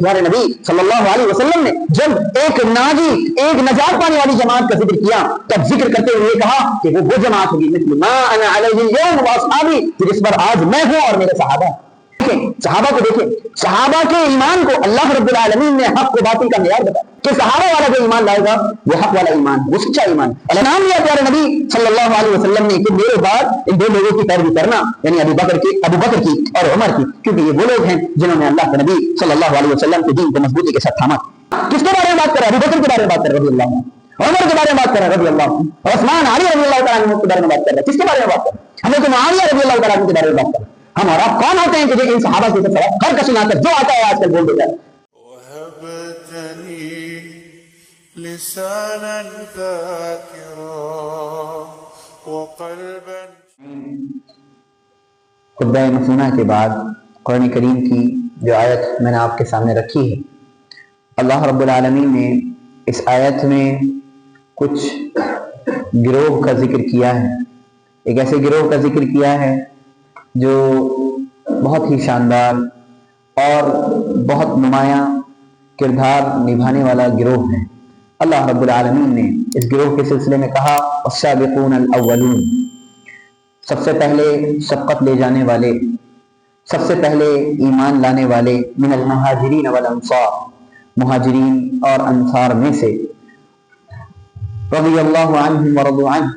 پیارے نبی صلی اللہ علیہ وسلم نے جب ایک ناجی ایک نجات پانے والی جماعت کا ذکر کیا تب ذکر کرتے ہوئے کہا کہ وہ جماعت ہوگی مثل ما انا علیہ اليوم واصحابی، جس پر آج میں ہوں اور میرے صحابہ۔ صحابہ کو دیکھیں، صحابہ کے ایمان کو اللہ رب العالمین نے حق و باطل کا معیار بتایا کہ صحابہ والا جو ایمان لائے گا وہ حق والا ایمان، وہ سچا ایمان۔ اللہ نام لیا پیارے نبی صلی اللہ علیہ وسلم نے کہ میرے بعد ان دو لوگوں کی پیروی کرنا، یعنی ابو بکر کی اور عمر کی، کیونکہ یہ وہ لوگ ہیں جنہوں نے اللہ کے نبی صلی اللہ علیہ وسلم کے دین کو مضبوطی کے ساتھ تھاما۔ کس کے بارے میں بات کر رہا ہے؟ ابو بکر کے بارے میں بات کر رہا ہے رضی اللہ عنہ، عمر کے بارے میں بات کر رہا ہے رضی اللہ عنہ، اور عثمان علی رضی اللہ تعالیٰ عنہ کے بارے میں بات کر رہا ہے۔ کس کے بارے میں بات کر رہا ہے؟ ہمیں تو معاویہ رضی اللہ تعالیٰ عنہ کے بارے میں بات کر رہا ہے۔ ہم اور آپ کون ہوتے ہیں کہ ان صحابہ سے ہر کا سنا کر جو آتا ہے آج کل بول دیتا ہے۔ وهبتني لسانا ذاكرا وقلبا۔ خطبہ مسنونہ کے بعد قرآن کریم کی جو آیت میں نے آپ کے سامنے رکھی ہے، اللہ رب العالمین نے اس آیت میں کچھ گروہ کا ذکر کیا ہے، ایک ایسے گروہ کا ذکر کیا ہے جو بہت ہی شاندار اور بہت نمایاں کردار نبھانے والا گروہ ہے۔ اللہ رب العالمین نے اس گروہ کے سلسلے میں کہا والسابقون الاولون، سب سے پہلے سبقت لے جانے والے، سب سے پہلے ایمان لانے والے، من المہاجرین والانصار، مہاجرین اور انصار میں سے، رضی اللہ عنہم ورضوا عنہ،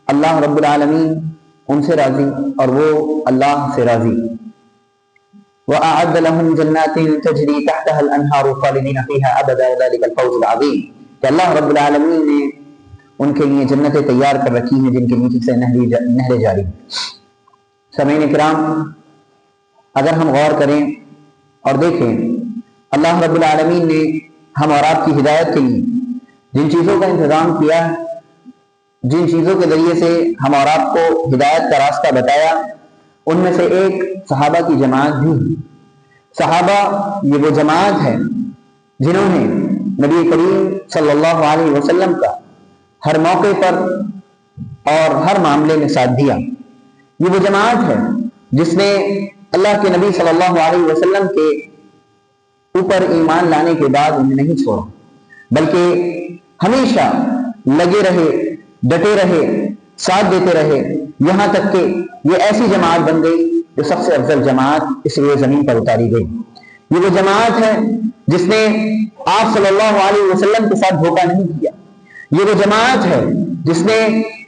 اللہ رب العالمین ان سے راضی اور وہ اللہ سے راضی۔ وَأَعَدَّ لَهُمْ جَنَّاتٍ تَجْرِي تَحْتَهَا الْأَنْهَارُ خَالِدِينَ فِيهَا أَبَدًا وَذَلِكَ الْفَوْزُ الْعَظِيمُ، کہ اللہ رب العالمین نے ان کے لیے جنتیں تیار کر رکھی ہیں جن کے نیچے سے نہریں جاری۔ سامعین کرام، اگر ہم غور کریں اور دیکھیں، اللہ رب العالمین نے ہم اور آپ کی ہدایت کے لیے جن چیزوں کا انتظام کیا، جن چیزوں کے ذریعے سے ہم اور آپ کو ہدایت کا راستہ بتایا، ان میں سے ایک صحابہ کی جماعت بھی ہے۔ صحابہ یہ وہ جماعت ہے جنہوں نے نبی کریم صلی اللہ علیہ وسلم کا ہر موقع پر اور ہر معاملے میں ساتھ دیا۔ یہ وہ جماعت ہے جس نے اللہ کے نبی صلی اللہ علیہ وسلم کے اوپر ایمان لانے کے بعد انہیں نہیں چھوڑا، بلکہ ہمیشہ لگے رہے، ڈٹے رہے، ساتھ دیتے رہے، یہاں تک کہ یہ ایسی جماعت بن گئی جو سب سے افضل جماعت اس روئے زمین پر اتاری گئی۔ یہ وہ جماعت ہے جس نے آپ صلی اللہ علیہ وسلم کے ساتھ دھوکہ نہیں کیا۔ یہ وہ جماعت ہے جس نے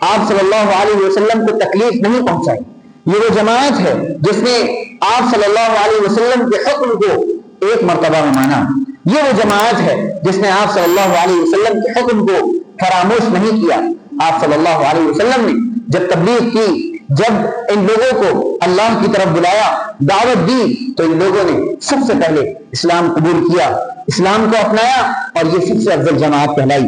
آپ صلی اللہ علیہ وسلم کو تکلیف نہیں پہنچائی۔ یہ وہ جماعت ہے جس نے آپ صلی اللہ علیہ وسلم کے حکم کو ایک مرتبہ میں مانا۔ یہ وہ جماعت ہے جس نے آپ صلی اللہ علیہ وسلم کے حکم کو فراموش نہیں کیا۔ آپ صلی اللہ علیہ وسلم نے جب تبلیغ کی، جب ان لوگوں کو اللہ کی طرف بلایا، دعوت دی، تو ان لوگوں نے سب سے پہلے اسلام قبول کیا، اسلام کو اپنایا، اور یہ سب سے افضل جماعت کہلائی۔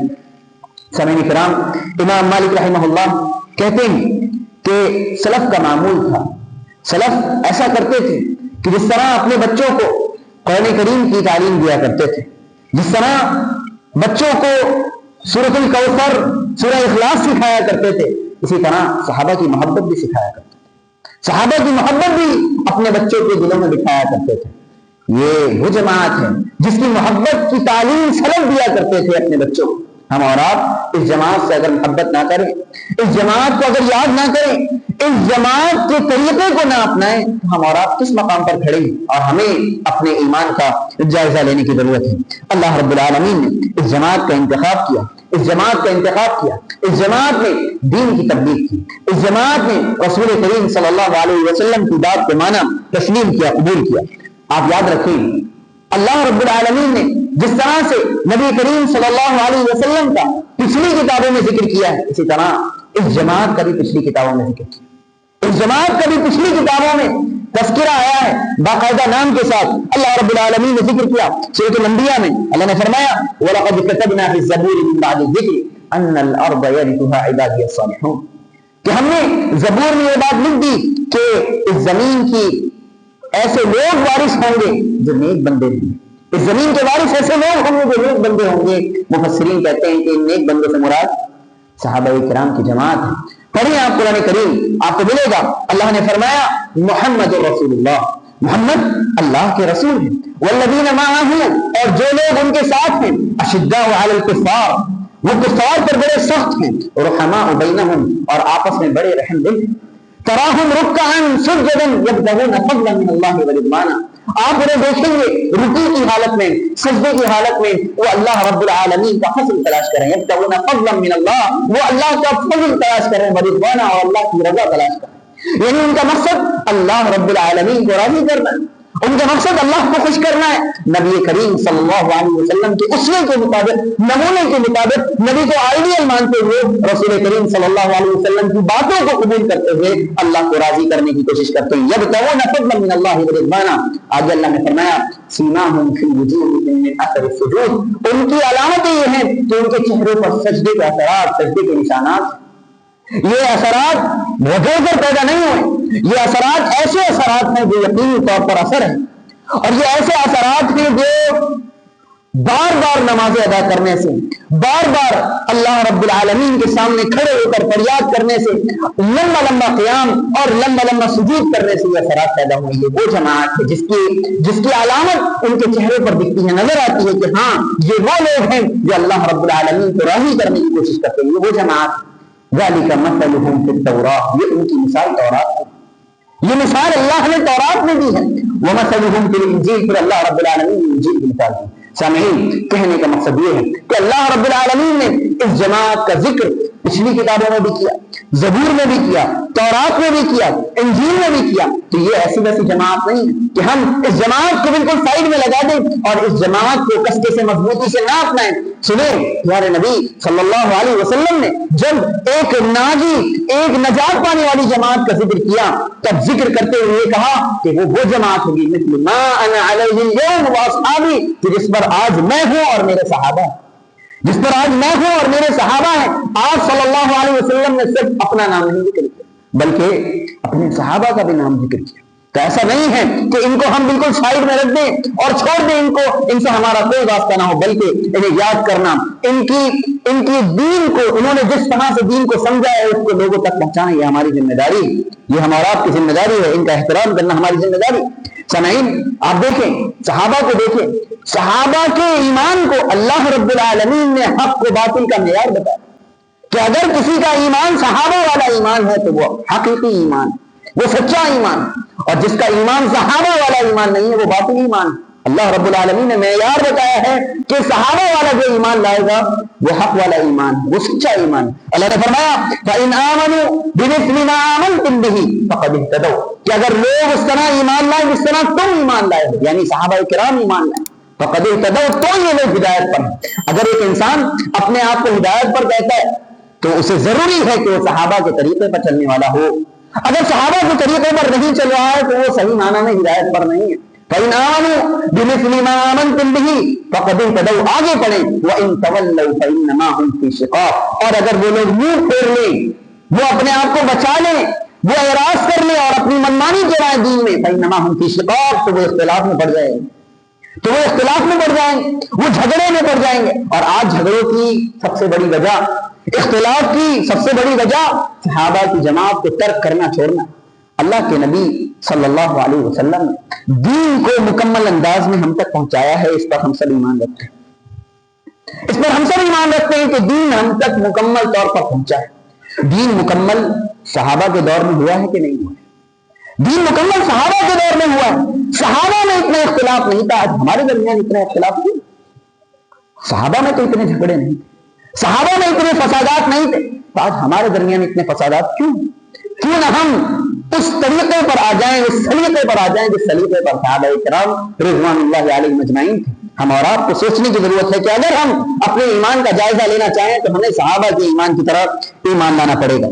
سامعین کرام، امام مالک رحمہ اللہ کہتے ہیں کہ سلف کا معمول تھا، سلف ایسا کرتے تھے کہ جس طرح اپنے بچوں کو قرآن کریم کی تعلیم دیا کرتے تھے، جس طرح بچوں کو سورۃ الکوثر، سورہ اخلاص سکھایا کرتے تھے، اسی طرح صحابہ کی محبت بھی سکھایا کرتے تھے، صحابہ کی محبت بھی اپنے بچوں کے دلوں میں بٹھایا کرتے تھے۔ یہ وہ جماعت ہے جس کی محبت کی تعلیم سلف دیا کرتے تھے اپنے بچوں کو۔ ہم اور آپ اس جماعت سے اگر محبت نہ کریں، اس جماعت کو اگر یاد نہ کریں، اس جماعت کے طریقے کو نہ اپنائیں، تو ہم اور آپ کس مقام پر کھڑے ہیں؟ اور ہمیں اپنے ایمان کا جائزہ لینے کی ضرورت ہے۔ اللہ رب العالمین نے اس جماعت کا انتخاب کیا، اس جماعت کا انتخاب کیا، اس جماعت نے دین کی تبلیغ کی، اس جماعت نے رسول کریم صلی اللہ علیہ وسلم کی بات کو مانا، تسلیم کیا، قبول کیا۔ آپ یاد رکھیں، اللہ رب العالمین نے جس طرح سے نبی کریم صلی اللہ علیہ وسلم کا پچھلی کتابوں میں ذکر کیا ہے، اسی طرح اس جماعت کا بھی پچھلی کتابوں میں ذکر کیا۔ اس جماعت کا بھی پچھلی کتابوں میں تذکرہ آیا ہے باقاعدہ نام کے ساتھ۔ اللہ رب العالمین نے ذکر کیا سورۃ الانبیاء میں، اللہ نے فرمایا وَلَقَدْ كَتَبْنَا فِي الزَّبُورِ مِن بَعْدِ الذِّكْرِ أَنَّ الْأَرْضَ يَرِثُهَا عِبَادِيَ الصَّالِحُونَ، کہ ہم نے زبور میں یہ بات لکھ دی کہ اس زمین کی ایسے لوگ وارث ہوں گے جو نیک بندے ہوں گے، اس زمین کے وارث ایسے لوگ ہوں گے جو نیک بندے ہوں گے۔ مفسرین کہتے ہیں کہ ان نیک بندوں سے مراد صحابہ کرام کی جماعت ہے۔ پڑھیں آپ قرآن کریم، آپ کو ملے گا اللہ نے فرمایا محمد رسول اللہ، محمد اللہ کے رسول ہیں، والذین معہ، اور جو لوگ ان کے ساتھ ہیں اشداء علی الکفار، وہ کفار پر بڑے سخت ہیں، رحماء بینہم، اور آپس میں بڑے رحم دل، تراہم رکعا سجدا یبتغون فضلا من اللہ ورضوانا، آپ انہیں دیکھیں گے رکوع کی حالت میں، سجدے کی حالت میں وہ اللہ رب العالمین کا فضل تلاش کریں، یبتغون فضلا من اللہ، وہ اللہ کا فضل تلاش کریں، ورضوانا، اور اللہ کی رضا تلاش کریں، یعنی ان کا مقصد اللہ رب العالمین کو راضی کرنا ہے، ان کا مقصد اللہ کو خوش کرنا ہے۔ نبی کریم صلی اللہ علیہ وسلم کے اسوے کے مطابق، نمونے کے مطابق، نبی کو آئیڈیل مانتے ہوئے رسول کریم صلی اللہ علیہ وسلم کی باتوں کو قبول کرتے ہوئے اللہ کو راضی کرنے کی کوشش کرتے ہیں۔ یبتغون فضلا من اللہ ورضوانا، آگے اللہ نے فرمایا سیماہم فی وجوہہم من اثر السجود، ان کی علامتیں یہ ہیں کہ ان کے چہروں پر سجدے کے اثرات، سجدے کے نشانات، یہ اثرات وجہ پر پیدا نہیں ہوئے، یہ اثرات ایسے اثرات ہیں جو یقینی طور پر اثر ہیں، اور یہ ایسے اثرات ہیں جو بار بار نمازیں ادا کرنے سے، بار بار اللہ رب العالمین کے سامنے کھڑے ہو کر فریاد کرنے سے، لمبا لمبا قیام اور لمبا لمبا سجود کرنے سے یہ اثرات پیدا ہوئی ہے۔ وہ جماعت ہے جس کی علامت ان کے چہرے پر دکھتی ہے، نظر آتی ہے کہ ہاں یہ وہ لوگ ہیں جو اللہ رب العالمین کو راضی کرنے کی کوشش کرتے ہیں، یہ وہ جماعت۔ ذالک مثلہم فی التوراۃ، یہ ان کی مثال تورات ہے، یہ مثال اللہ نے تورات میں دی ہے، ومثلہم فی الانجیل، پھر اللہ رب العالمین نے انجیل کی مثال دی۔ سامعین، کہنے کا مقصد یہ ہے کہ اللہ رب العالمین نے اس جماعت کا ذکر پچھلی کتابوں میں بھی کیا، زبور میں بھی کیا، تورات میں بھی کیا، انجیل میں بھی کیا، تو یہ ایسی ویسی جماعت نہیں ہے کہ ہم اس جماعت کو بالکل سائڈ میں لگا دیں اور اس جماعت کو کستے سے مضبوطی سے نہ اپنائیں۔ سنیں، پیارے نبی صلی اللہ علیہ وسلم نے جب ایک ناجی، ایک نجات پانے والی جماعت کا ذکر کیا، تب ذکر کرتے ہوئے کہا کہ وہ جماعت ہوگی مثل ما انا علیہ اليوم واصحابی، کہ جس پر آج میں ہوں اور میرے صحابہ، جس پر آج میں ہوں اور میرے صحابہ ہیں۔ آپ صلی اللہ علیہ وسلم نے صرف اپنا نام نہیں ذکر کیا بلکہ اپنے صحابہ کا بھی نام ذکر کیا، تو ایسا نہیں ہے کہ ان کو ہم بالکل سائڈ میں رکھ دیں اور چھوڑ دیں ان سے ہمارا کوئی واسطہ نہ ہو، بلکہ انہیں یاد کرنا، ان کی دین کو، انہوں نے جس طرح سے دین کو سمجھا ہے اس کو لوگوں تک پہنچانا، یہ ہماری ذمہ داری، یہ ہمارا آپ کی ذمہ داری ہے، ان کا احترام کرنا ہماری ذمہ داری۔ سامعین، آپ دیکھیں، صحابہ کو دیکھیں، صحابہ کے ایمان کو اللہ رب العالمین نے حق و باطل کا معیار بتایا کہ اگر کسی کا ایمان صحابہ والا ایمان ہے تو وہ حقیقی ایمان، وہ سچا ایمان، اور جس کا ایمان صحابہ والا ایمان نہیں ہے وہ باطل ایمان۔ اللہ رب العالمین نے معیار بتایا ہے کہ صحابہ والا جو ایمان لائے گا وہ حق والا ایمان، وہ سچا ایمان۔ اللہ نے فرمایا فَإِنْ آمَنُوا بِمِثْلِ مَا آمَنْتُمْ بِهِ فَقَدِ اهْتَدَوْا، کہ اگر لوگ اس طرح ایمان لائیں جس طرح تم ایمان لائے ہو، یعنی صحابہ کرام ایمان لائے، فَقَدِ اهْتَدَوْا، تو یہ لوگ ہدایت پر ہیں۔ اگر ایک انسان اپنے آپ کو ہدایت پر کہتا ہے تو اسے ضروری ہے کہ وہ صحابہ کے طریقے پر چلنے والا ہو، اگر صحابہ کے طریقے پر نہیں چل رہا ہے تو وہ صحیح معنی میں ہدایت پر نہیں ہے۔ فَإِنْ آمَنُوا بِمِثْلِ مَا آمَنْتُمْ بِهِ فَقَدِ اهْتَدَوْا، آگے پڑھیں وَإِنْ تَوَلَّوْا فَإِنَّمَا هُمْ فِي شِقَاقٍ، اور اگر وہ لوگ منہ پھیر لیں، وہ اپنے آپ کو بچا لیں، وہ اعراض کر لیں اور اپنی منمانی چلائیں دین میں، فَإِنَّمَا هُمْ فِي شِقَاقٍ، تو وہ اختلاف میں پڑ جائیں گے، وہ جھگڑے میں پڑ جائیں گے۔ اور آج جھگڑوں کی سب سے بڑی وجہ، اختلاف کی سب سے بڑی وجہ صحابہ کی جماعت کو ترک کرنا، چھوڑنا۔ اللہ کے نبی صلی اللہ علیہ وسلم نے دین کو مکمل انداز میں ہم تک پہنچایا ہے، اس پر ہم سب ایمان رکھتے ہیں، اس پر ہم سب ایمان رکھتے ہیں کہ دین ہم تک مکمل طور پر پہنچا ہے۔ دین مکمل صحابہ کے دور میں ہوا ہے کہ نہیں ہوا ہے؟ دین مکمل صحابہ کے دور میں ہوا ہے، صحابہ میں اتنا اختلاف نہیں تھا، آج ہمارے درمیان اتنا اختلاف کیوں؟ صحابہ میں تو اتنے جھگڑے نہیں تھے، صحابہ میں اتنے فسادات نہیں تھے، تو آج ہمارے درمیان اتنے فسادات کیوں نہ ہم اس طریقے پر آ جائیں، اس سلیقے پر آ جائیں جس سلیقے پر صحابہ کرام رضوان اللہ علیہ مجمعین تھے۔ ہم اور آپ کو سوچنے کی ضرورت ہے کہ اگر ہم اپنے ایمان کا جائزہ لینا چاہیں تو ہمیں صحابہ کے ایمان کی طرف ایمان لانا پڑے گا۔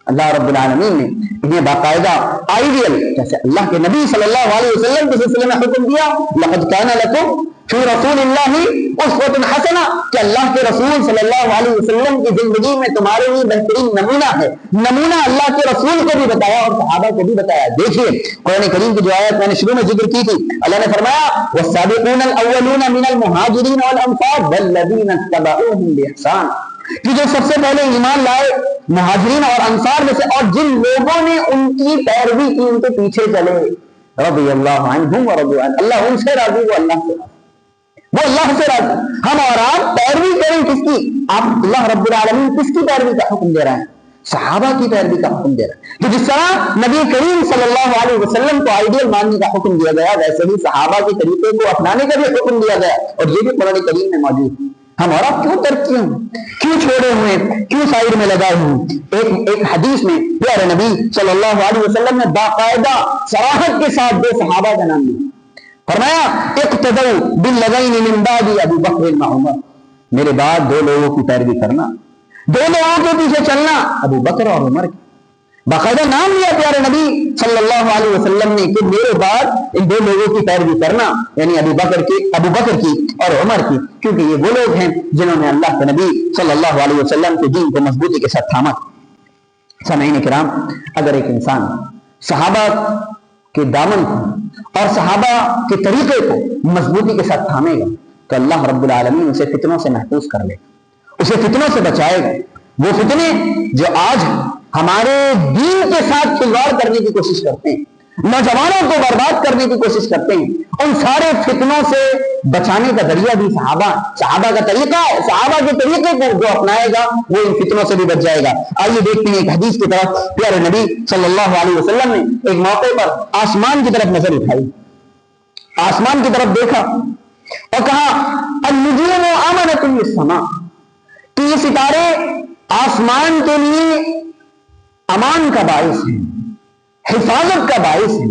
اللہ رب العالمین نے انہیں باقاعدہ آئیڈیل، جیسے اللہ کے نبی صلی اللہ علیہ وسلم کے سلسلے میں حکم دیا لقد کان لکم فی رسول اللہ اسوۃ حسنہ، کہ اللہ کے رسول صلی اللہ علیہ وسلم کی زندگی میں تمہارے لیے بہترین نمونہ ہے۔ نمونہ اللہ کے رسول کو بھی بتایا اور صحابہ کو بھی بتایا۔ دیکھیے قرآن کریم کی جو آیت میں نے شروع میں ذکر کی تھی، اللہ نے فرمایا والسابقون الاولون من المہاجرین والانصار والذین اتبعوہم بإحسان، کہ جو سب سے پہلے ایمان لائے مہاجرین اور انصار میں سے، اور جن لوگوں نے ان کی پیروی کی، ان کے پیچھے چلے، رضی اللہ عنہم ورضوا عنہ، اللہ ان سے راضی، وہ اللہ سے راضی۔ وہ اللہ سے راضی. ہم اور آپ پیروی کریں کس کی؟ آپ اللہ رب العالمین کس کی پیروی کا حکم دے رہے ہیں؟ صحابہ کی پیروی کا حکم دے رہے ہیں. تو جس طرح نبی کریم صلی اللہ علیہ وسلم کو آئیڈیل ماننے کا حکم دیا گیا، ویسے ہی صحابہ کے طریقے کو اپنانے کا بھی حکم دیا گیا، اور یہ بھی قرآن کریم میں موجود ہے. ہم اور آپ کیوں ترک کیے ہیں، کیوں چھوڑے ہوئے ہیں، کیوں سائڈ میں لگائے ہوئے ہیں؟ ایک حدیث میں پیارے نبی صلی اللہ علیہ وسلم نے باقاعدہ صراحت کے ساتھ دو صحابہ کا نام لیا. فرمایا اقتدوا بالذین من بعد ابو بکر و عمر، میرے بعد دو لوگوں کی پیروی کرنا، دو لوگوں کے پیچھے چلنا، ابو بکر اور عمر کی. باقاعدہ نام لیا پیارے نبی صلی اللہ علیہ وسلم نے کہ میرے بعد ان دو لوگوں کی پیروی کرنا، یعنی ابو بکر کی اور عمر کی، کیونکہ یہ وہ لوگ ہیں جنہوں نے اللہ کے نبی صلی اللہ علیہ وسلم کے دین کو مضبوطی کے ساتھ تھاما. سامعین کرام، اگر ایک انسان صحابہ کے دامن کو اور صحابہ کے طریقے کو مضبوطی کے ساتھ تھامے گا تو اللہ رب العالمین اسے فتنوں سے محفوظ کر لے گا، اسے فتنوں سے بچائے گا. وہ فتنے جو آج ہمارے دین کے ساتھ کھلواڑ کرنے کی کوشش کرتے ہیں، نوجوانوں کو برباد کرنے کی کوشش کرتے ہیں، ان سارے فتنوں سے بچانے کا ذریعہ بھی صحابہ کا طریقہ ہے. صحابہ کے طریقے کو جو اپنائے گا وہ ان فتنوں سے بھی بچ جائے گا. آئیے دیکھتے ہیں ایک حدیث کی طرف. پیارے نبی صلی اللہ علیہ وسلم نے ایک موقع پر آسمان کی طرف نظر اٹھائی، آسمان کی طرف دیکھا اور کہا النجوم امانۃ للسماء، کہ یہ ستارے آسمان کے لیے امان کا باعث ہے، حفاظت کا باعث ہے.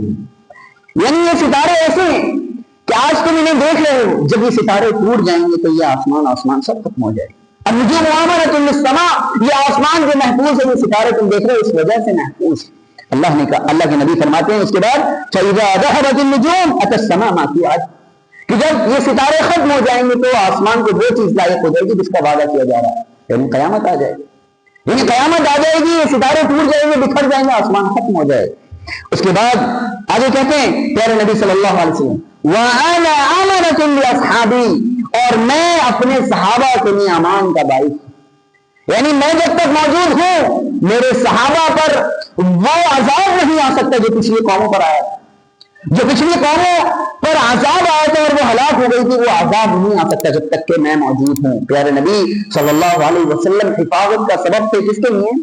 یعنی یہ ستارے ایسے ہیں کہ آج تم انہیں دیکھ رہے ہو، جب یہ ستارے ٹوٹ جائیں گے تو یہ آسمان سب ختم ہو جائے گا. النجوم امانۃ للسماء، یہ آسمان جو محفوظ ہے، یہ ستارے تم دیکھ رہے ہو اس وجہ سے محفوظ ہے. اللہ نے کہا، اللہ کے نبی فرماتے ہیں اس کے بعد فَإِذَا ذَهَبَتِ النُّجُومُ أَتَى السَّمَاءَ مَا تُوعَدُ، کہ جب یہ ستارے ختم ہو جائیں گے تو آسمان کو وہ چیز لائق ہو جائے گی جس کا وعدہ کیا جا رہا ہے، یعنی قیامت آ جائے گی. یعنی قیامت آ جائے گی، یہ ستارے ٹوٹ جائیں گے، بکھر جائیں گے، آسمان ختم ہو جائے گا. اس کے بعد آگے کہتے ہیں پیارے نبی صلی اللہ علیہ وسلم وَأَنَا آمَنَةٌ لِأَصْحَابِي، اور میں اپنے صحابہ کے لیے امان کا باعث ہوں. یعنی میں جب تک موجود ہوں میرے صحابہ پر وہ عذاب نہیں آ سکتا جو پچھلی قوموں پر آیا تھا. جو پچھلی قوموں پر عذاب آیا تھا اور وہ ہلاک ہو گئی تھی، وہ عذاب نہیں آ سکتا جب تک کہ میں موجود ہوں. پیارے نبی صلی اللہ علیہ وسلم حفاظت کا سبب تھے کس کے لیے؟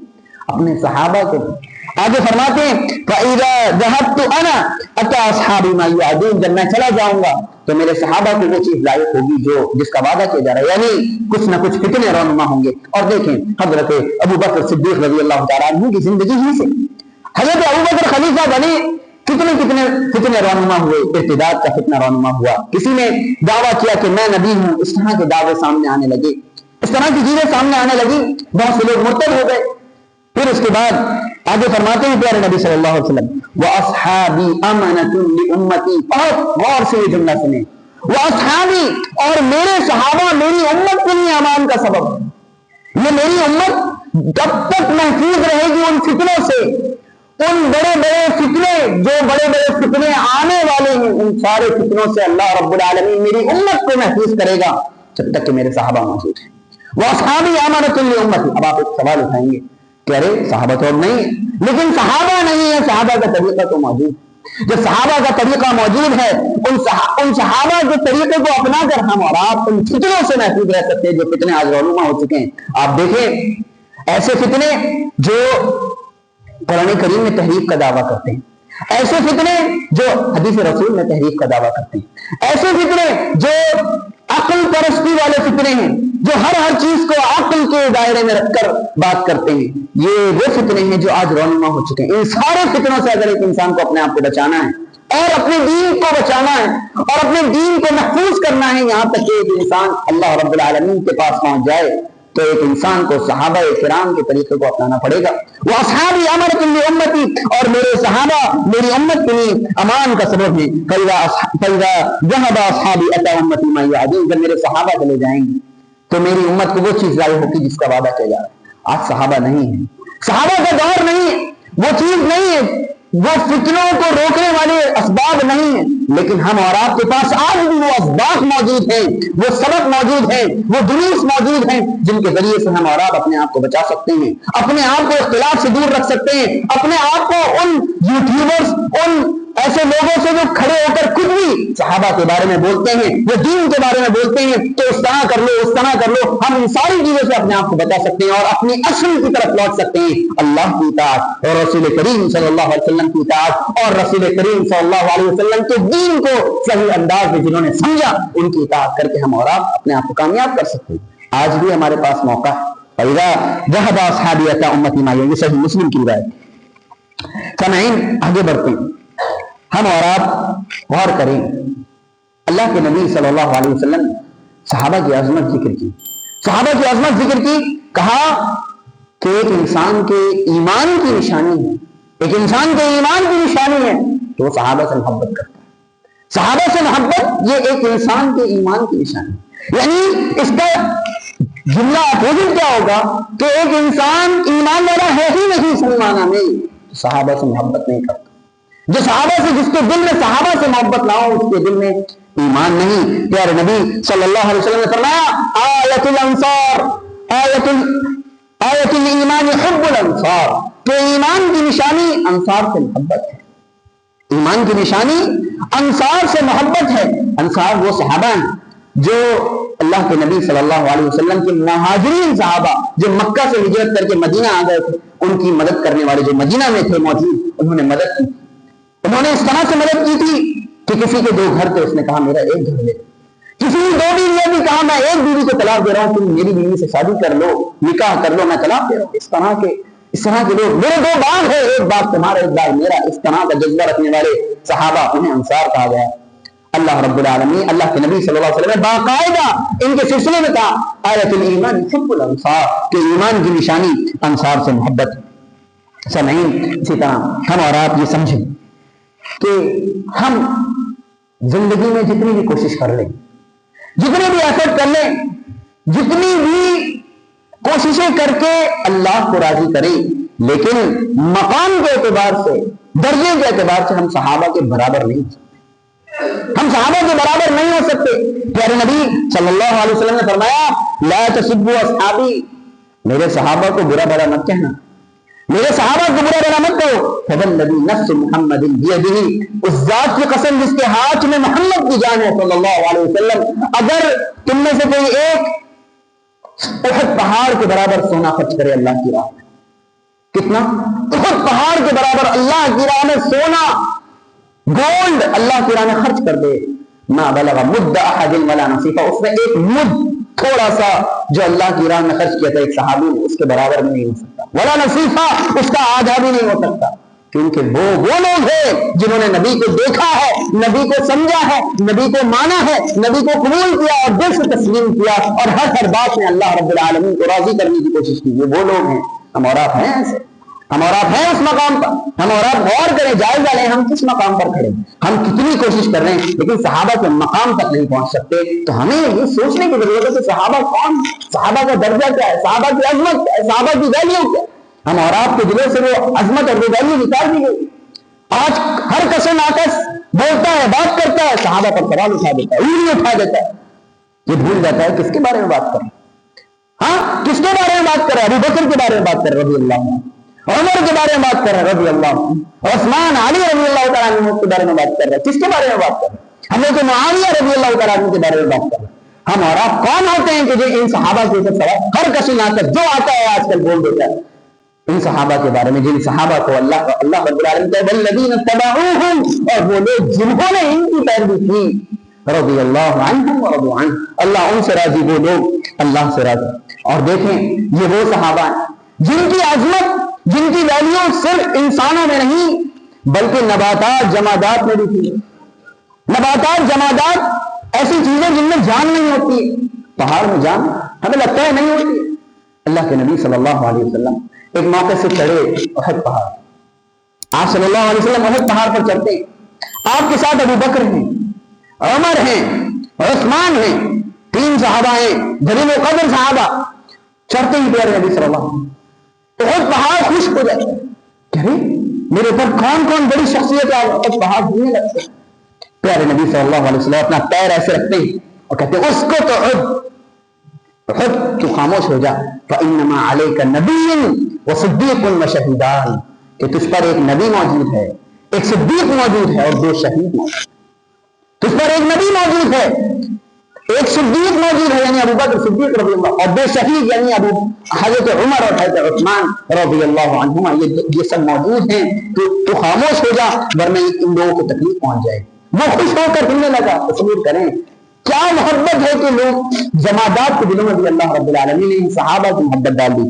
اپنے صحابہ کے لیے. آگے فرماتے ہیں فَإِذَا ذَهَبْتُ أَنَا أَتَى أَصْحَابِي مَا يُوعَدُونَ، جب میں چلا جاؤں گا تو میرے صحابہ کو وہ چیز لائق ہوگی جس کا وعدہ کیا جا رہا ہے، یعنی کچھ نہ کچھ فتنے رونما ہوں گے. اور دیکھیں حضرت ابو بکر صدیق رضی اللہ تعالیٰ عنہ کی زندگی ہی سے حضرت ابو بکر خلیفہ بنے، کتنے فتنے رونما ہوئے. ارتداد کا فتنہ رونما ہوا، کسی نے دعویٰ کیا کہ میں نبی ہوں، اس طرح کے دعوے سامنے آنے لگے، اس طرح کی چیزیں سامنے آنے لگی، بہت سے لوگ مرتد ہو گئے. پھر اس کے بعد آگے فرماتے ہیں پیارے نبی صلی اللہ علیہ وسلم وَأَصْحَابِي أَمَنَةٌ لِأُمَّتِي، بہت غور سے یہ جملہ سنیں، وَأَصْحَابِي، اور میرے صحابہ میری امت کے لیے امان کا سبب ہے. یہ میری امت جب تک محفوظ رہے گی ان فتنوں سے، ان بڑے بڑے فتنے جو بڑے بڑے فتنے آنے والے ہیں، ان سارے فتنوں سے اللہ رب العالمین میری امت کو محفوظ کرے گا جب تک کہ میرے صحابہ موجود ہیں. وَأَصْحَابِي أَمَنَةٌ لِأُمَّتِي. اب آپ ایک سوال اٹھائیں گے کہ ارے صحابہ تو اب نہیں ہے، لیکن صحابہ نہیں ہے، صحابہ کا طریقہ تو موجود ہے. جب صحابہ کا طریقہ موجود ہے، ان صحابہ کے طریقے کو اپنا کر ہم اور آپ ان فتنوں سے محفوظ رہ سکتے ہیں جو فتنے آج رونما ہو چکے ہیں. آپ دیکھیں ایسے فتنے جو قرآن کریم میں تحریف کا دعویٰ کرتے ہیں، ایسے فتنے جو حدیث رسول میں تحریف کا دعویٰ کرتے ہیں، ایسے فتنے جو عقل پرستی والے فتنے ہیں، جو ہر چیز کو عقل کے دائرے میں رکھ کر بات کرتے ہیں. یہ وہ فتنے ہیں جو آج رونما ہو چکے ہیں. ان سارے فتنوں سے اگر ایک انسان کو اپنے آپ کو بچانا ہے اور اپنے دین کو بچانا ہے اور اپنے دین کو محفوظ کرنا ہے، یہاں تک کہ ایک انسان اللہ رب العالمین کے پاس پہنچ جائے، تو ایک انسان کو صحابہ کرام کے طریقے کو اپنانا پڑے گا. وَأَصْحَابِي أَمَنَةٌ لِأُمَّتِي، اور میرے صحابہ میری امت کے لیے امان کا سبب ہے. فَإِذَا ذَهَبَ أَصْحَابِي أَتَى أُمَّتِي مَا يُوعَدُونَ، جب میرے صحابہ چلے جائیں گے تو میری امت کو وہ چیز لائی ہوگی جس کا وعدہ کیا جا رہا ہے. آج صحابہ نہیں ہے، صحابہ کا دور نہیں ہے، وہ چیز نہیں ہے، وہ فتنوں کو روکنے والے اسباب نہیں ہیں، لیکن ہم اور آپ کے پاس آج بھی وہ اسباب موجود ہیں، وہ سبق موجود ہیں، وہ دروس موجود ہیں جن کے ذریعے سے ہم اور آپ اپنے آپ کو بچا سکتے ہیں، اپنے آپ کو اختلاف سے دور رکھ سکتے ہیں، اپنے آپ کو ان یوٹیوبرز، ان ایسے لوگوں سے جو کھڑے ہو کر خود بھی صحابہ کے بارے میں بولتے ہیں، وہ دین کے بارے میں بولتے ہیں کہ اس طرح کر لو، اس طرح کر لو، ہم ان ساری چیزوں سے اپنے آپ کو بچا سکتے ہیں اور اپنی اصل کی طرف لوٹ سکتے ہیں، اللہ کی اطاعت اور رسول کریم صلی اللہ علیہ وسلم کی اطاعت اور رسول کریم صلی اللہ علیہ وسلم کے دین کو صحیح انداز میں جنہوں نے سمجھا ان کی اطاعت کر کے ہم اور آپ اپنے آپ کو کامیاب کر سکتے ہیں۔ آج بھی ہمارے پاس موقع ہے۔ فَإِذَا ذَهَبَ أَصْحَابِي أَتَىٰ أُمَّتِي مَا يَعِيشُ، صحیح مسلم کی روایت۔ سامعین آگے بڑھتے ہیں، ہم اور آپ غور کریں، اللہ کے نبی صلی اللہ علیہ وسلم صحابہ کی عظمت ذکر کی، صحابہ کی عظمت ذکر کی، کہا کہ ایک انسان کے ایمان کی نشانی ہے، ایک انسان کے ایمان کی نشانی ہے کہ وہ صحابہ سے محبت کرتا ہے۔ صحابہ سے محبت یہ ایک انسان کے ایمان کی نشانی ہے، یعنی اس کا جملہ اپوزٹ کیا ہوگا کہ ایک انسان ایمان والا ہے ہی نہیں سلمانہ میں، صحابہ سے محبت نہیں کرتا۔ جو صحابہ سے، جس کے دل میں صحابہ سے محبت نہ ہو، اس کے دل میں ایمان نہیں۔ پیارے نبی صلی اللہ علیہ وسلم نے فرمایا آیت الانصار آیت الایمان حب الانصار، کہ ایمان کی نشانی انصار سے محبت ہے، ایمان کی نشانی انصار سے محبت ہے۔ انصار وہ صحابہ ہیں جو اللہ کے نبی صلی اللہ علیہ وسلم کے مہاجرین صحابہ جو مکہ سے ہجرت کر کے مدینہ آ گئے تھے، ان کی مدد کرنے والے جو مدینہ میں تھے موجود، انہوں نے مدد کی، انہوں نے اس طرح سے مدد کی تھی کہ کسی کے 2 گھر تھے، اس نے کہا میرا ایک گھر لے، کسی نے 2 بیویاں بھی کہا میں ایک بیوی کو طلاق دے رہا ہوں، تم میری بیوی سے شادی کر لو، نکاح کر لو، میں طلاق دے رہا ہوں۔ اس طرح کے لوگ، میرے 2 باغ ہیں، ایک باغ تمہارا ایک باغ میرا، اس طرح کا جذبہ رکھنے والے صحابہ، انہیں انصار کہا گیا۔ اللہ رب العالمین، اللہ کے نبی صلی اللہ علیہ وسلم نے باقاعدہ ان کے سلسلے میں کہا آیت الایمان حب الانصار، کہ ایمان کی نشانی انصار سے محبت۔ سامعین اسی طرح ہم اور آپ یہ سمجھیں کہ ہم زندگی میں جتنی بھی کوشش کر لیں، جتنے بھی ایفرٹ کر لیں، جتنی بھی کوششیں کر کے اللہ کو راضی کریں، لیکن مقام کے اعتبار سے، درجے کے اعتبار سے ہم صحابہ کے برابر نہیں، ہم صحابہ کے برابر نہیں ہو سکتے۔ پیارے نبی صلی اللہ علیہ وسلم نے فرمایا لا تسبوا اصحابی، میرے صحابہ کو برا بھلا مت کہنا، میرے صحابہ کو برا بھلا مت کہو۔ فوالذی نفس محمد بیدہ، اس ذات کی قسم جس کے ہاتھ میں محمد کی جان ہے صلی اللہ علیہ وسلم، اگر تم میں سے کوئی ایک احد پہاڑ کے برابر سونا خرچ کرے اللہ کی راہ میں، کتنا؟ احد پہاڑ کے برابر اللہ کی راہ میں سونا، گولڈ اللہ کی راہ میں خرچ کر دے، ما بلغ مد احد ولا نصیفہ، اس میں ایک مد تھوڑا سا جو اللہ کی راہ میں خرچ کیا تھا ایک صحابی نے، اس کے برابر بھی نہیں ہو سکتا، ولا نصیفہ، اس کا آدھا بھی نہیں ہو سکتا، کیونکہ وہ لوگ ہیں جنہوں نے نبی کو دیکھا ہے، نبی کو سمجھا ہے، نبی کو مانا ہے، نبی کو قبول کیا اور دل سے تسلیم کیا اور ہر بات میں اللہ رب العالمین کو راضی کرنے کی کوشش کی، وہ لوگ ہیں۔ ہم اور آپ ہیں ایسے، ہم اور آپ ہیں اس مقام پر، ہم اور آپ غور کریں، جائزہ لیں ہم کس مقام پر کھڑے ہیں، ہم کتنی کوشش کر رہے ہیں لیکن صحابہ کے مقام تک نہیں پہنچ سکتے۔ تو ہمیں یہ سوچنے کی ضرورت ہے کہ صحابہ کون، صحابہ کا درجہ کیا ہے، صحابہ کی عظمت کیا ہے، صحابہ کی ویلیو کیا ہے۔ ہم اور آپ کے دلوں سے وہ عظمت اور وہ ویلیو نکال دی گئی۔ آج ہر کس ناقص بولتا ہے، بات کرتا ہے، صحابہ پر سوال اٹھا دیتا ہے، انگلی اٹھا دیتا ہے، یہ بھول جاتا ہے کس کے بارے میں بات کر رہے ہیں، ہاں کس کے بارے میں بات کر رہے ہیں؟ ابو بکر کے بارے میں بات کر رہے رضی اللہ عنہ، عمر کے بارے میں بات کر رہے ہیں رضی اللہ عنہ، عثمان علی رضی اللہ تعالیٰ عنہ کے بارے میں بات کر رہے ہیں، کس کے بارے میں بات کر رہے ہیں؟ حضرت معاویہ رضی اللہ تعالیٰ عنہ کے بارے میں بات کر رہے ہیں۔ ہم اور آپ کون ہوتے ہیں کہ جو ان صحابہ کے اوپر سوال، ہر کسی ناقص جو آتا ہے آج کل بول دیتا ہے ان صحابہ کے بارے میں، جن صحابہ کو اللہ رب العالمین کہتے ہیں والذین اتبعوہم، اور وہ لوگ جنہوں نے ان کی پیروی کی، رضی اللہ عنہم ورضوا عنہ، اللہ ان سے راضی، وہ لوگ اللہ سے راضی۔ اور دیکھیں یہ وہ صحابہ ہیں جن کی عظمت، جن کی ویلیو صرف انسانوں میں نہیں بلکہ نباتات جمادات میں بھی تھی۔ نباتات جمادات ایسی چیزیں جن میں جان نہیں ہوتی، پہاڑ میں جان ہمیں لگتا ہے نہیں ہوتی۔ اللہ کے نبی صلی اللہ علیہ وسلم ایک موقع سے چڑھے احد پہاڑ، آپ صلی اللہ علیہ وسلم احد پہاڑ پر چڑھتے، آپ کے ساتھ ابو بکر ہیں، عمر ہیں، عثمان ہیں، 3 صحابہ ہیں، جلیل القدر صحابہ، چڑھتے ہی پیارے نبی صلی اللہ علیہ وسلم احد پہاڑ خشک ہو جاتا ہے، کہ میرے اوپر کون کون بڑی شخصیت ہے، احد پہاڑ گرنے لگتے ہیں۔ پیارے نبی صلی اللہ علیہ وسلم اپنا پیر ایسے رکھتے ہیں اور کہتے ہیں اس کو تو احد تو خاموش ہو جا، فإنما عليك نبي وصديق وشهيدان، کہ تجھ پر ایک نبی موجود ہے، ایک صدیق موجود ہے اور 2 شہید موجود، تو اس پر ایک نبی موجود ہے، ایک صدیق موجود ہے یعنی ابو بکر صدیق رضی اللہ، اور 2 شہید یعنی حضرت عمر اور حضرت عثمان رضی اللہ عنہما، یہ سب موجود ہیں، تو خاموش ہو جا ورنہ ان لوگوں کو تکلیف پہنچ جائے۔ وہ خوش ہو کر سننے لگا۔ تصور کریں کیا محبت ہے کہ لوگ جمادات کے دلوں میں بھی اللہ رب العالمین نے صحابہ کی محبت ڈال دی۔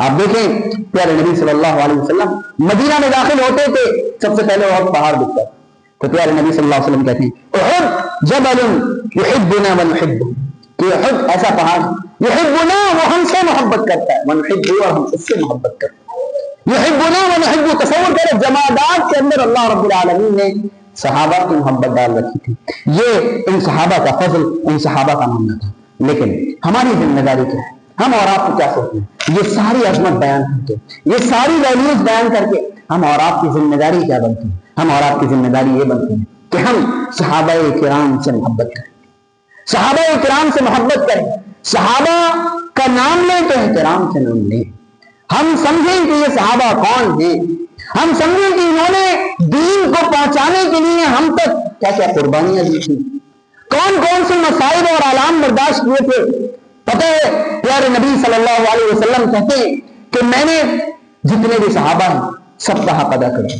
آپ دیکھیں پیارے نبی صلی اللہ علیہ وسلم مدینہ میں داخل ہوتے تھے، سب سے پہلے وہاں پہاڑ دکھتا، تو پیارے نبی صلی اللہ علیہ وسلم کہتے ہیں احد جبل یحبنا ونحبه، کہ احد ایسا پہاڑ یحبنا، وہ ہم سے محبت کرتا ہے، ونحبه، اور ہم اس سے محبت کرتے ہیں، یحبنا ونحبه۔ تصور کریں جمادات کے اندر اللہ رب العالمین نے صحابہ کی محبت ڈال رکھی تھی۔ یہ ان صحابہ کا فضل، ان صحابہ کا معاملہ تھا۔ لیکن ہماری ذمہ داری کیا ہے؟ ہم اور آپ کو کیا سوچتے ہیں؟ یہ ساری عظمت بیان کر کے، یہ ساری ویلیوز بیان کر کے ہم اور آپ کی ذمہ داری کیا بنتی ہے؟ ہم اور آپ کی ذمہ داری یہ بنتی ہے کہ ہم صحابہ کرام سے محبت کریں، صحابہ کرام سے محبت کریں، صحابہ کا نام لیں تو احترام سے نام لیں، ہم سمجھیں کہ یہ صحابہ کون ہیں، ہم سمجھیں کہ انہوں نے دین کو پہنچانے کے لیے ہم تک کیا کیا قربانیاں دی تھی، کون کون سے مسائل اور آلام برداشت کیے تھے۔ پتہ ہے پیارے نبی صلی اللہ علیہ وسلم کہتے ہیں کہ میں نے جتنے بھی صحابہ ہیں سب کا حق ادا کر دیا،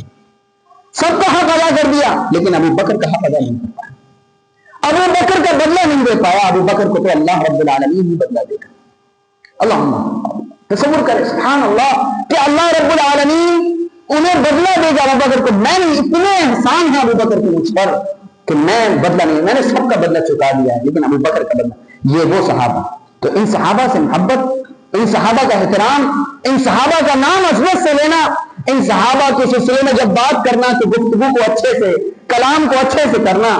سب کا حق ادا کر دیا، لیکن ابو بکر کا حق ادا نہیں کر پایا، ابو بکر کا بدلہ نہیں دے پایا۔ ابو بکر کو تو اللہ رب العالمین ہی بدلہ دے گا۔ اللہم تصور کریں سبحان اللہ کہ اللہ رب العالمین انہیں بدلہ دے گا ابو بکر کو۔ میں نے اتنے احسان ہیں ابو بکر کے مجھ پر کہ میں بدلہ نہیں، میں نے سب کا بدلہ چکا دیا ہے، لیکن ابو بکر کا بدلہ، یہ وہ صحابہ۔ تو ان صحابہ سے محبت، ان صحابہ کا احترام، ان صحابہ کا نام عظمت سے لینا، ان صحابہ کے سلسلے میں جب بات کرنا تو گفتگو کو اچھے سے، کلام کو اچھے سے کرنا،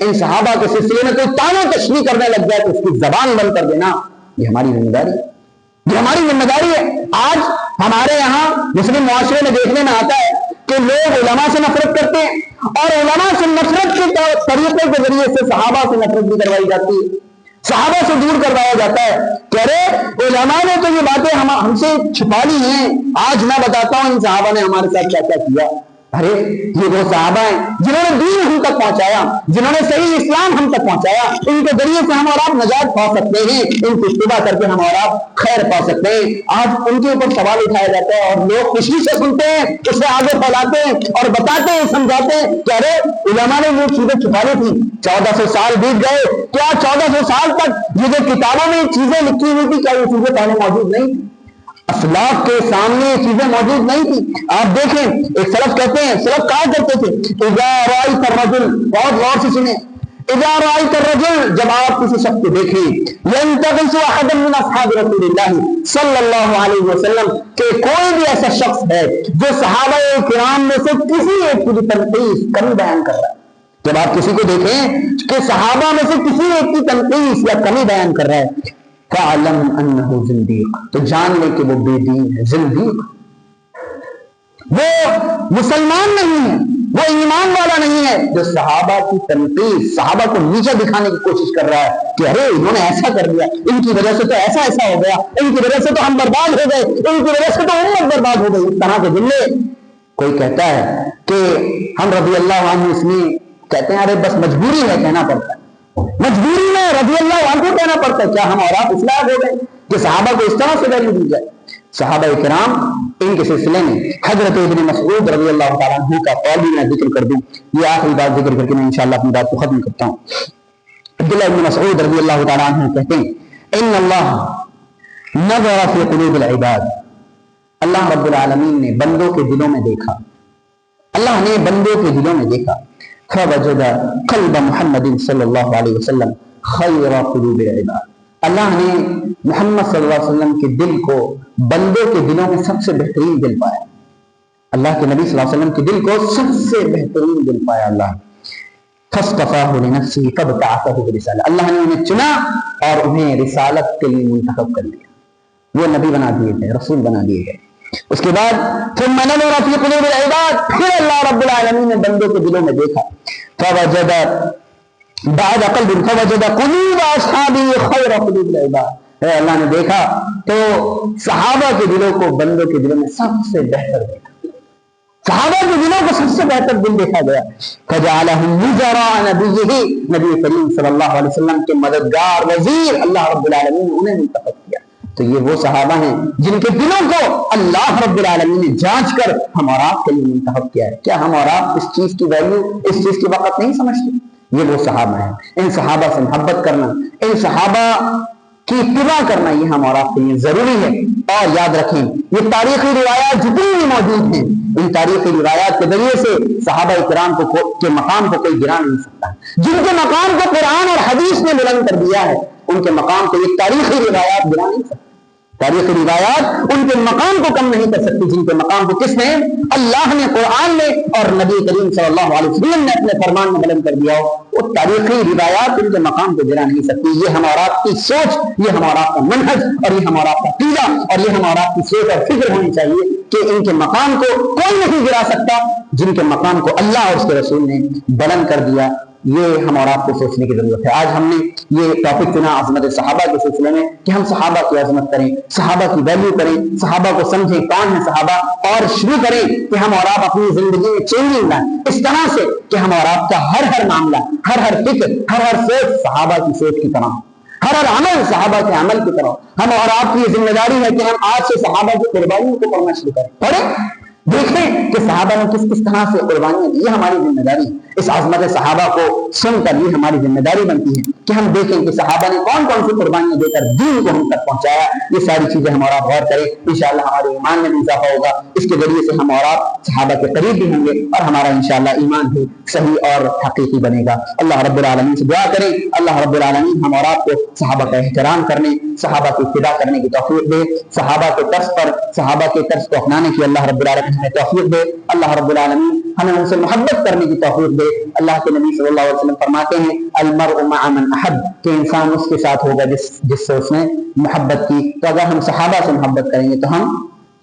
ان صحابہ کے سلسلے میں کوئی تانا تشریح کرنے لگ جائے تو اس کی زبان بند کر دینا، یہ ہماری ذمہ داری ہے، یہ ہماری ذمہ داری ہے۔ آج ہمارے یہاں مسلم معاشرے میں دیکھنے میں آتا ہے کہ لوگ علماء سے نفرت کرتے ہیں، اور علماء سے نفرت کے طریقے کے ذریعے سے صحابہ سے نفرت بھی کروائی جاتی ہے، صحابہ سے دور کروایا جاتا ہے کہ ارے علماء نے تو یہ باتیں ہم سے چھپا لی ہیں، آج میں بتاتا ہوں ان صحابہ نے ہمارے ساتھ کیا کیا کیا۔ ارے یہ وہ صحابہ ہیں جنہوں نے دین ہم تک پہنچایا، جنہوں نے صحیح اسلام ہم تک پہنچایا، ان کے ذریعے سے ہم اور آپ نجات پا سکتے ہیں، ان کی اتباع کر کے ہم اور آپ خیر پا سکتے ہیں۔ آج ان کے اوپر سوال اٹھایا جاتا ہے اور لوگ خوشی سے سنتے ہیں، اسے آگے پھیلاتے ہیں اور بتاتے ہیں، سمجھاتے ہیں کہ ارے علماء نے یہ چیزیں چھپا لی تھی، 1400 سال بیت گئے، کیا 1400 سال تک یہ جو کتابوں میں چیزیں لکھی ہوئی تھی کیا یہ چیزیں پہلے موجود نہیں تھی؟ اسلاف کے سامنے یہ چیزیں موجود نہیں تھی۔ آپ دیکھیں ایک سلف کہتے ہیں، سلف کہا کرتے تھے اذا رأیت الرجل، بہت غور سے سنیں، اذا رأیت الرجل، جب آپ کسی شخص کو دیکھیں، ينتقص احدا من اصحاب رسول اللہ صلی اللہ علیہ وسلم، کہ کوئی بھی ایسا شخص ہے جو صحابہ کرام میں سے کسی ایک کی تنقیص کمی بیان کر رہا ہے، جب آپ کسی کو دیکھیں کہ صحابہ میں سے کسی ایک کی تنقیص یا کمی بیان کر رہا ہے، فَعْلَمْ أَنَّهُ زِنْدِيقٌ، تو جان لے کہ وہ بے دین ہے، زندیق، وہ مسلمان نہیں ہے، وہ ایمان والا نہیں ہے، جو صحابہ کی تنقیص، صحابہ کو نیچے دکھانے کی کوشش کر رہا ہے کہ ارے انہوں نے ایسا کر دیا، ان کی وجہ سے تو ایسا ایسا ہو گیا، ان کی وجہ سے تو ہم برباد ہو گئے، ان کی وجہ سے تو امت برباد ہو گئی، اس طرح کے جملے۔ کوئی کہتا ہے کہ ہم رضی اللہ عنہ اس میں کہتے ہیں ارے بس مجبوری ہے کہنا پڑتا ہے، مجبوری میں رضی اللہ عنہ کو کہنا پڑتا ہے، کیا ہم اور آپ اصلاح ہو گئے کہ صحابہ کو اس طرح سے ویلیو دی جائے؟ صحابہ کرام ان کے سلسلے میں حضرت ابن مسعود رضی اللہ تعالیٰ عنہ کا قول بھی میں ذکر کر دوں، یہ آخری بات ذکر کر کے میں انشاءاللہ اپنی بات کو ختم کرتا ہوں۔ عبداللہ ابن مسعود رضی اللہ تعالیٰ عنہ کہتے ہیں ان اللہ نظر فی قلوب العباد، اللہ رب العالمین نے بندوں کے دلوں میں دیکھا، اللہ نے بندوں کے دلوں میں دیکھا، فوجد قلب محمد صلی اللہ علیہ وسلم خیر قلوب العباد، اللہ نے محمد صلی اللہ علیہ وسلم کے دل کو بندوں کے دلوں میں سب سے بہترین دل پایا، اللہ کے نبی صلی اللہ علیہ وسلم کے دل کو سب سے بہترین دل پایا اللہ، فاصطفاه لنفسه فابتعثه برسالة، اللہ نے انہیں چنا اور انہیں رسالت کے لیے منتخب کر لیا، وہ نبی بنا دیے گئے، رسول بنا دیے گئے۔ اس کے بعد ثم نظر فی قلوب العباد، پھر اللہ رب العالمین نے بندوں کے دلوں میں دیکھا، فوجد بعد قلب فوجد قلوب اصحابہ خیر قلوب العباد، اللہ نے دیکھا تو صحابہ کے دلوں کو بندوں کے دلوں میں سب سے بہتر دیکھا، صحابہ کے دلوں کو سب سے بہتر دل دیکھا گیا. فجعلهم وزراء نبیہ، نبی کریم صلی اللہ علیہ وسلم کے مددگار وزیر اللہ رب العالمین نے انہیں منتخب کیا. تو یہ وہ صحابہ ہیں جن کے دلوں کو اللہ رب العالمین نے جانچ کر ہم اور آپ کے لیے منتخب کیا ہے. کیا ہم اور آپ اس چیز کی ویلیو، اس چیز کی وقت نہیں سمجھتے؟ یہ وہ صحابہ ہیں. ان صحابہ سے محبت کرنا، ان صحابہ کی اتباع کرنا یہ ہم اور آپ کے لیے ضروری ہے. اور یاد رکھیں یہ تاریخی روایات جتنی بھی موجود ہیں، ان تاریخی روایات کے ذریعے سے صحابہ کرام کے مقام کو کوئی گرا نہیں سکتا. جن کے مقام کو قرآن اور حدیث نے بلند کر دیا ہے ان کے مقام کو یہ تاریخی روایات گرا نہیں سکتی. تاریخی روایات ان کے مقام کو کم نہیں کر سکتی جن کے مقام کو کس نے؟ اللہ نے، قرآن نے اور نبی کریم صلی اللہ علیہ وسلم نے اپنے فرمان میں بلند کر دیا ہو. وہ تاریخی روایات ان کے مقام کو گرا نہیں سکتی. یہ ہمارا آپ کی سوچ، یہ ہمارا آپ کا منہج اور یہ ہمارا آپ کا عقیدہ اور یہ ہمارا آپ کی سوچ اور فکر ہونی چاہیے کہ ان کے مقام کو کوئی نہیں گرا سکتا جن کے مقام کو اللہ اور اس کے رسول نے بلند کر دیا. یہ ہم اور آپ کو سوچنے کی ضرورت ہے. آج ہم نے یہ ٹاپک چنا عظمت صحابہ کے سلسلے میں کہ ہم صحابہ کی عظمت کریں، صحابہ کی ویلیو کریں، صحابہ کو سمجھیں کون ہے صحابہ، اور شروع کریں کہ ہم اور آپ اپنی زندگی میں چینجنگ لائیں اس طرح سے کہ ہم اور آپ کا ہر معاملہ، ہر فکر، ہر سوچ صحابہ کی سوچ کی طرح، ہر عمل صحابہ کے عمل کی طرح. ہم اور آپ کی ذمہ داری ہے کہ ہم آج سے صحابہ کی قربانیوں کو پڑھنا شروع کریں. پڑھیں، دیکھیں کہ صحابہ نے کس طرح سے قربانیاں دی. یہ ہماری ذمہ داری ہے. اس عظمت صحابہ کو سن کر یہ ہماری ذمہ داری بنتی ہے کہ ہم دیکھیں کہ صحابہ نے کون کون سی قربانیاں دے کر دین کو ہم تک پہنچایا. یہ ساری چیزیں ہم اور آپ غور کریں، انشاءاللہ ہمارے ایمان میں بھی اضافہ ہوگا. اس کے ذریعے سے ہم اور آپ صحابہ کے قریب بھی ہوں گے اور ہمارا انشاءاللہ ایمان بھی صحیح اور حقیقی بنے گا. اللہ رب العالمین سے دعا کریں اللہ رب العالمین ہم اور آپ کو صحابہ کا احترام کرنے، صحابہ کی اتباع کرنے کی توفیق دے. صحابہ کے طرز پر، صحابہ کے طرز کو اپنانے کی اللہ رب العالمین ہمیں توفیق دے. اللہ رب العالمین ہمیں ان سے محبت کرنے کی توفیق دے. اللہ کے نبی صلی اللہ علیہ وسلم فرماتے ہیں المرء مع من احب، کہ انسان اس کے ساتھ ہوگا جس سے اس نے محبت کی. تو اگر ہم صحابہ سے محبت کریں گے تو ہم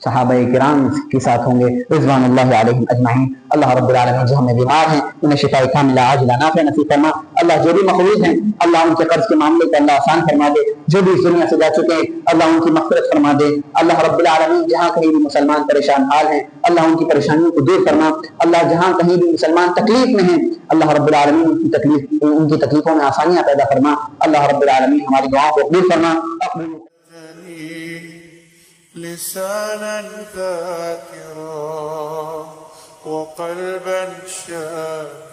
صحابہ کرام کے ساتھ ہوں گے رضوان اللہ علیہم اجمعین. اللہ رب العالمین جو ہمیں بیمار ہیں انہیں شفاء کاملہ عاجلہ نافع نصیب فرما. اللہ جو بھی مقروض ہیں اللہ ان کے قرض کے معاملے کو اللہ آسان فرما دے. جو بھی اس دنیا سے جا چکے ہیں اللہ ان کی مغفرت فرما دے. اللہ رب العالمین جہاں کہیں بھی مسلمان پریشان حال ہیں اللہ ان کی پریشانیوں کو دور فرما. اللہ جہاں کہیں بھی مسلمان تکلیف میں ہیں اللہ رب العالمین ان کی تکلیفوں میں آسانیاں پیدا فرما. اللہ رب العالمین ہماری دعاؤں کو قبول فرما. لسانا ذاكرا وقلبا شاكرا